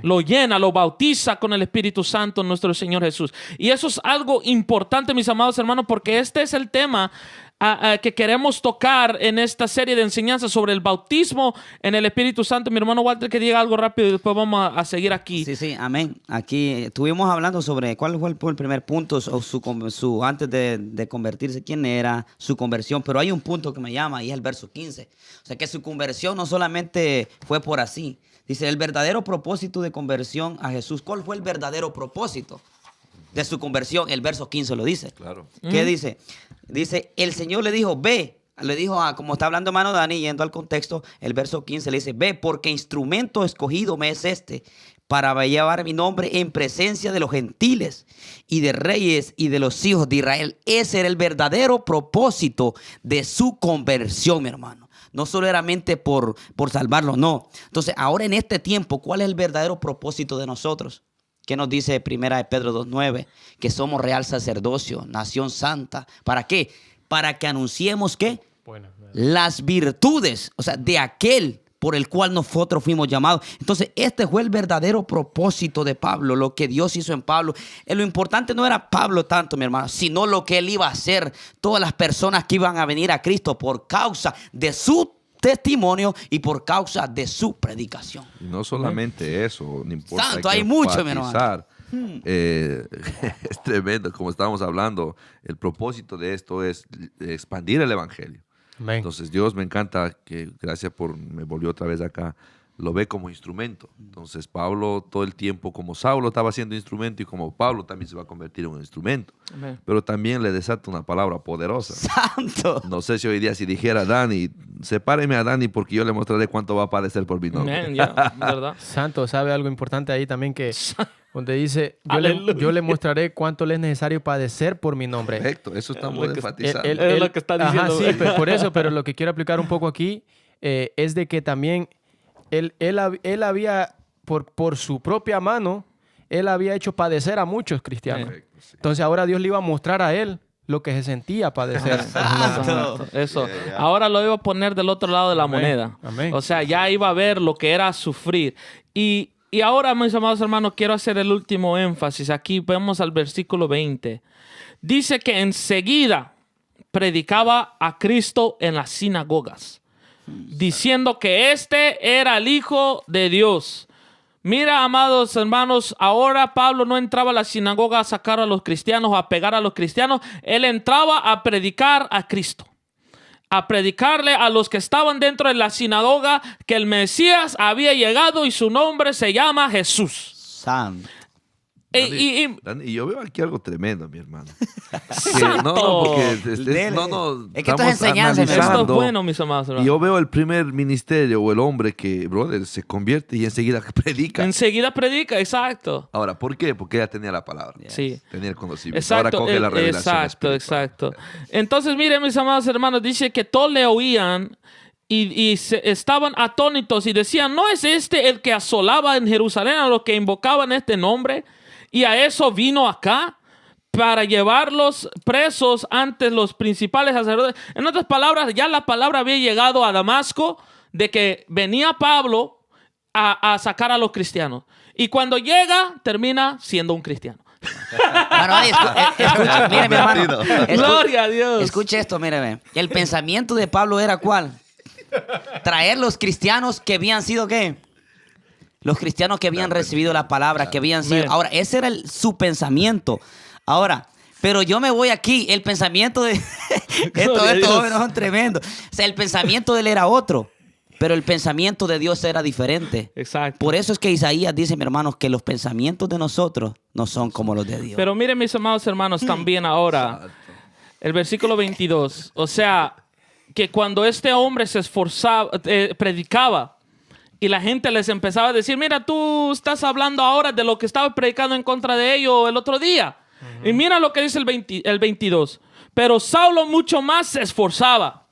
Lo llena, lo bautiza con el Espíritu Santo, nuestro Señor Jesús. Y eso es algo importante, mis amados hermanos, porque este es el tema que queremos tocar en esta serie de enseñanzas sobre el bautismo en el Espíritu Santo. Mi hermano Walter, que diga algo rápido y después vamos a seguir aquí. Sí, amén. Aquí estuvimos hablando sobre cuál fue el primer punto, o antes de convertirse, quién era, su conversión. Pero hay un punto que me llama y es el verso 15. O sea, que su conversión no solamente fue por así. Dice, el verdadero propósito de conversión a Jesús. ¿Cuál fue el verdadero propósito de su conversión? El verso 15 lo dice. Claro. ¿Qué dice? Dice, el Señor le dijo, ve. Le dijo, como está hablando hermano Dani, yendo al contexto, el verso 15 le dice, ve, porque instrumento escogido me es este, para llevar mi nombre en presencia de los gentiles y de reyes y de los hijos de Israel. Ese era el verdadero propósito de su conversión, mi hermano. No solamente por salvarlo, no. Entonces, ahora en este tiempo, ¿cuál es el verdadero propósito de nosotros? ¿Qué nos dice 1 Pedro 2:9? Que somos real sacerdocio, nación santa. ¿Para qué? Para que anunciemos, ¿qué? Las virtudes, o sea, de aquel por el cual nosotros fuimos llamados. Entonces, este fue el verdadero propósito de Pablo, lo que Dios hizo en Pablo. Lo importante no era Pablo tanto, mi hermano, sino lo que él iba a hacer. Todas las personas que iban a venir a Cristo por causa de su testimonio y por causa de su predicación. Y no solamente eso, no importa. Santo, hay mucho, mi hermano. Es tremendo, como estábamos hablando, el propósito de esto es expandir el evangelio. Amén. Entonces Dios me encanta que, gracias por, me volvió otra vez acá, lo ve como instrumento. Entonces Pablo todo el tiempo, como Saulo estaba siendo instrumento y como Pablo también se va a convertir en un instrumento. Amén. Pero también le desata una palabra poderosa. Santo. No sé si hoy día si dijera Dani, sepáreme a Dani porque yo le mostraré cuánto va a padecer por mi nombre. Amén, ya, ¿verdad? Santo, ¿sabe algo importante ahí también? Que donde dice, Aleluya. yo le mostraré cuánto le es necesario padecer por mi nombre. Perfecto, eso estamos enfatizando. Es lo que está diciendo. Ajá, sí, por eso, pero lo que quiero aplicar un poco aquí es de que también él había, por su propia mano, él había hecho padecer a muchos cristianos. Perfecto, sí. Entonces ahora Dios le iba a mostrar a él lo que se sentía padecer. Exacto, eso. Ahora lo iba a poner del otro lado de la Amén. moneda. Amén. O sea, ya iba a ver lo que era sufrir. Y ahora, mis amados hermanos, quiero hacer el último énfasis. Aquí vemos al versículo 20. Dice que enseguida predicaba a Cristo en las sinagogas, diciendo que este era el Hijo de Dios. Mira, amados hermanos, ahora Pablo no entraba a la sinagoga a sacar a los cristianos, a pegar a los cristianos. Él entraba a predicar a Cristo, a predicarle a los que estaban dentro de la sinagoga que el Mesías había llegado y su nombre se llama Jesús. Santo. Dani, y yo veo aquí algo tremendo, mi hermano. ¡Santo! Porque Es que esto es estamos enseñanza, Esto es analizando. bueno, mis amados hermanos. Y yo veo el primer ministerio o el hombre que, brother, se convierte y enseguida predica. Enseguida predica, exacto. Ahora, ¿por qué? Porque ella tenía la palabra. Sí. Tenía el conocimiento. Exacto, Ahora coge la revelación exacto. espiritual. Entonces, miren, mis amados hermanos, dice que todos le oían y estaban atónitos y decían, ¿no es este el que asolaba en Jerusalén a los que invocaban este nombre? Y a eso vino acá para llevarlos presos ante los principales sacerdotes. En otras palabras, ya la palabra había llegado a Damasco de que venía Pablo a sacar a los cristianos. Y cuando llega, termina siendo un cristiano. Bueno, escucha, mire, mi hermano. Gloria a Dios. Escuche esto, míreme. El pensamiento de Pablo era ¿cuál? Traer los cristianos que habían sido ¿qué? Los cristianos que habían recibido la palabra, que habían sido... Ahora, ese era su pensamiento. Ahora, pero yo me voy aquí. El pensamiento de... estos jóvenes son tremendos. O sea, el pensamiento de él era otro. Pero el pensamiento de Dios era diferente. Exacto. Por eso es que Isaías dice, mi hermanos, que los pensamientos de nosotros no son como los de Dios. Pero miren, mis amados hermanos, también ahora, el versículo 22. O sea, que cuando este hombre se esforzaba, predicaba, y la gente les empezaba a decir, mira, tú estás hablando ahora de lo que estaba predicando en contra de ellos el otro día. Y mira lo que dice el 22. Pero Saulo mucho más se esforzaba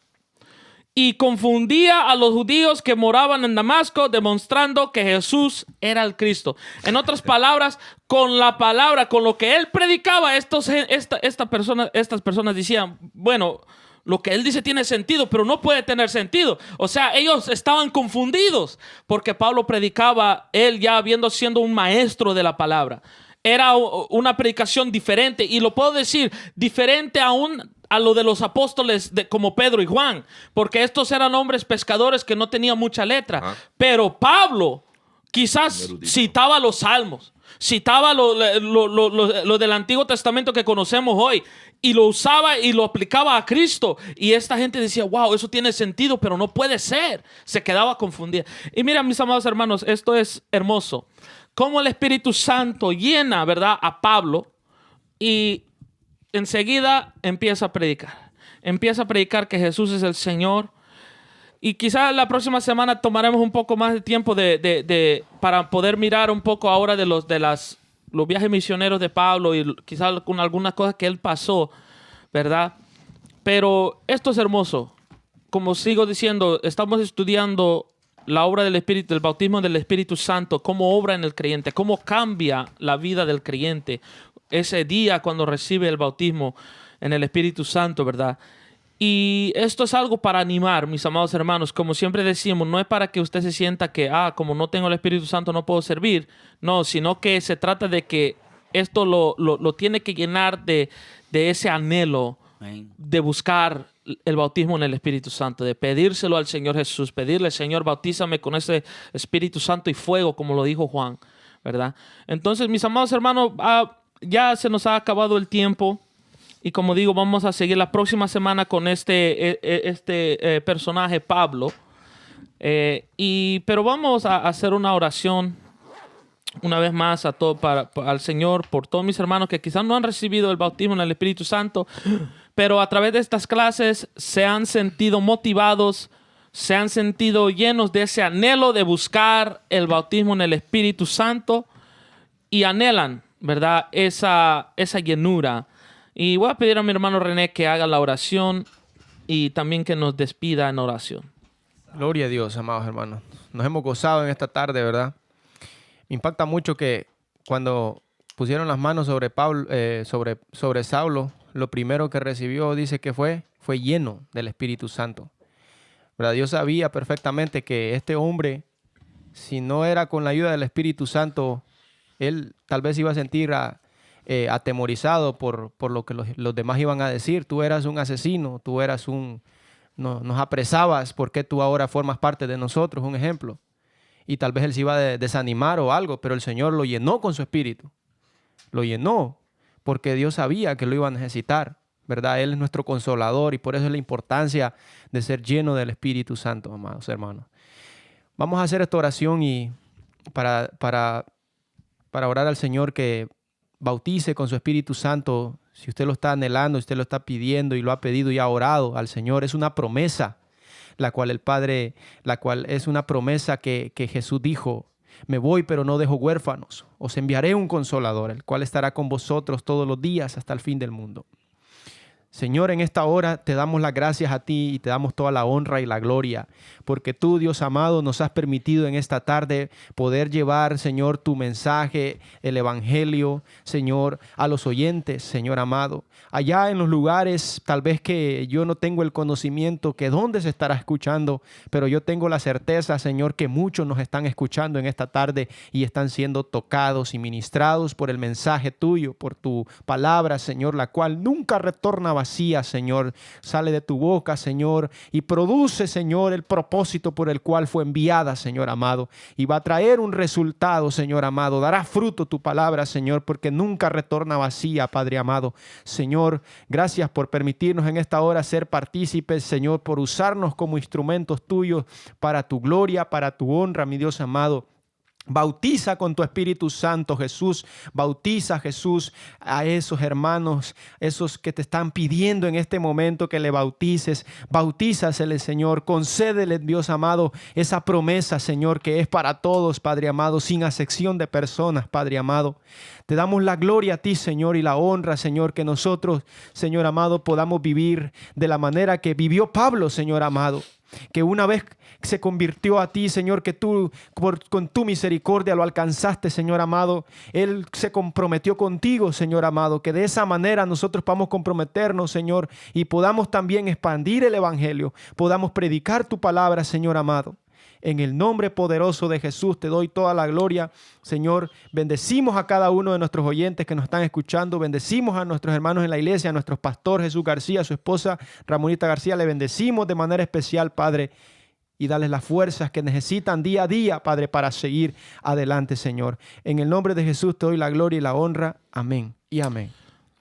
y confundía a los judíos que moraban en Damasco, demostrando que Jesús era el Cristo. En otras palabras, con la palabra, con lo que él predicaba, estas personas decían, bueno, lo que él dice tiene sentido, pero no puede tener sentido. O sea, ellos estaban confundidos porque Pablo predicaba, él ya siendo un maestro de la palabra. Era una predicación diferente, y lo puedo decir, diferente aún a lo de los apóstoles como Pedro y Juan, porque estos eran hombres pescadores que no tenían mucha letra. Ajá. Pero Pablo quizás citaba los salmos, citaba lo del Antiguo Testamento que conocemos hoy, y lo usaba y lo aplicaba a Cristo. Y esta gente decía, wow, eso tiene sentido, pero no puede ser. Se quedaba confundida. Y mira, mis amados hermanos, esto es hermoso. Cómo el Espíritu Santo llena, ¿verdad?, a Pablo, y enseguida empieza a predicar. Empieza a predicar que Jesús es el Señor. Y quizás la próxima semana tomaremos un poco más de tiempo para poder mirar un poco ahora de los viajes misioneros de Pablo, y quizás con algunas cosas que él pasó, ¿verdad? Pero esto es hermoso. Como sigo diciendo, estamos estudiando la obra del Espíritu, el bautismo del Espíritu Santo, cómo obra en el creyente, cómo cambia la vida del creyente ese día cuando recibe el bautismo en el Espíritu Santo, ¿verdad? Y esto es algo para animar, mis amados hermanos. Como siempre decimos, no es para que usted se sienta que, como no tengo el Espíritu Santo no puedo servir. No, sino que se trata de que esto lo tiene que llenar de ese anhelo de buscar el bautismo en el Espíritu Santo, de pedírselo al Señor Jesús, pedirle, Señor, bautízame con ese Espíritu Santo y fuego, como lo dijo Juan, ¿verdad? Entonces, mis amados hermanos, ya se nos ha acabado el tiempo, y como digo, vamos a seguir la próxima semana con este personaje, Pablo, pero vamos a hacer una oración una vez más al Señor por todos mis hermanos que quizás no han recibido el bautismo en el Espíritu Santo, pero a través de estas clases se han sentido motivados, se han sentido llenos de ese anhelo de buscar el bautismo en el Espíritu Santo, y anhelan, ¿verdad?, esa llenura. Y voy a pedir a mi hermano René que haga la oración y también que nos despida en oración. Gloria a Dios, amados hermanos. Nos hemos gozado en esta tarde, ¿verdad? Me impacta mucho que cuando pusieron las manos sobre Pablo, sobre Saulo, lo primero que recibió, dice que fue lleno del Espíritu Santo, ¿verdad? Dios sabía perfectamente que este hombre, si no era con la ayuda del Espíritu Santo, él tal vez iba a sentir atemorizado por lo que los demás iban a decir. Tú eras un asesino, tú eras nos apresabas, ¿por qué tú ahora formas parte de nosotros? Un ejemplo. Y tal vez él se iba a desanimar o algo, pero el Señor lo llenó con su Espíritu. Lo llenó porque Dios sabía que lo iba a necesitar, ¿verdad? Él es nuestro consolador, y por eso es la importancia de ser lleno del Espíritu Santo, amados hermanos. Vamos a hacer esta oración y para orar al Señor que bautice con su Espíritu Santo. Si usted lo está anhelando, usted lo está pidiendo y lo ha pedido y ha orado al Señor, es una promesa la cual es una promesa que Jesús dijo: me voy, pero no dejo huérfanos. Os enviaré un consolador, el cual estará con vosotros todos los días hasta el fin del mundo. Señor, en esta hora te damos las gracias a ti y te damos toda la honra y la gloria, porque tú, Dios amado, nos has permitido en esta tarde poder llevar, Señor, tu mensaje, el evangelio, Señor, a los oyentes, Señor amado. Allá en los lugares, tal vez que yo no tengo el conocimiento que dónde se estará escuchando, pero yo tengo la certeza, Señor, que muchos nos están escuchando en esta tarde y están siendo tocados y ministrados por el mensaje tuyo, por tu palabra, Señor, la cual nunca retorna vacía, vacía, Señor. Sale de tu boca, Señor, y produce, Señor, el propósito por el cual fue enviada, Señor amado. Y va a traer un resultado, Señor amado. Dará fruto tu palabra, Señor, porque nunca retorna vacía, Padre amado. Señor, gracias por permitirnos en esta hora ser partícipes, Señor, por usarnos como instrumentos tuyos para tu gloria, para tu honra, mi Dios amado. Bautiza con tu Espíritu Santo, Jesús. Bautiza, Jesús, a esos hermanos, esos que te están pidiendo en este momento que le bautices. Bautízasele, Señor. Concédele, Dios amado, esa promesa, Señor, que es para todos, Padre amado, sin acepción de personas, Padre amado. Te damos la gloria a ti, Señor, y la honra, Señor, que nosotros, Señor amado, podamos vivir de la manera que vivió Pablo, Señor amado. Que una vez se convirtió a ti, Señor, que tú con tu misericordia lo alcanzaste, Señor amado. Él se comprometió contigo, Señor amado. Que de esa manera nosotros podamos comprometernos, Señor, y podamos también expandir el evangelio. Podamos predicar tu palabra, Señor amado. En el nombre poderoso de Jesús te doy toda la gloria, Señor. Bendecimos a cada uno de nuestros oyentes que nos están escuchando. Bendecimos a nuestros hermanos en la iglesia, a nuestro pastor Jesús García, a su esposa Ramonita García. Le bendecimos de manera especial, Padre, y darles las fuerzas que necesitan día a día, Padre, para seguir adelante, Señor. En el nombre de Jesús te doy la gloria y la honra. Amén y amén.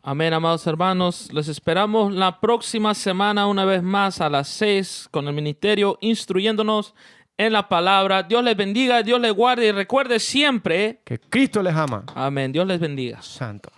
Amén, amados hermanos. Les esperamos la próxima semana una vez más a las 6 con el ministerio instruyéndonos en la palabra. Dios les bendiga, Dios les guarde y recuerde siempre que Cristo les ama. Amén. Dios les bendiga. Santo.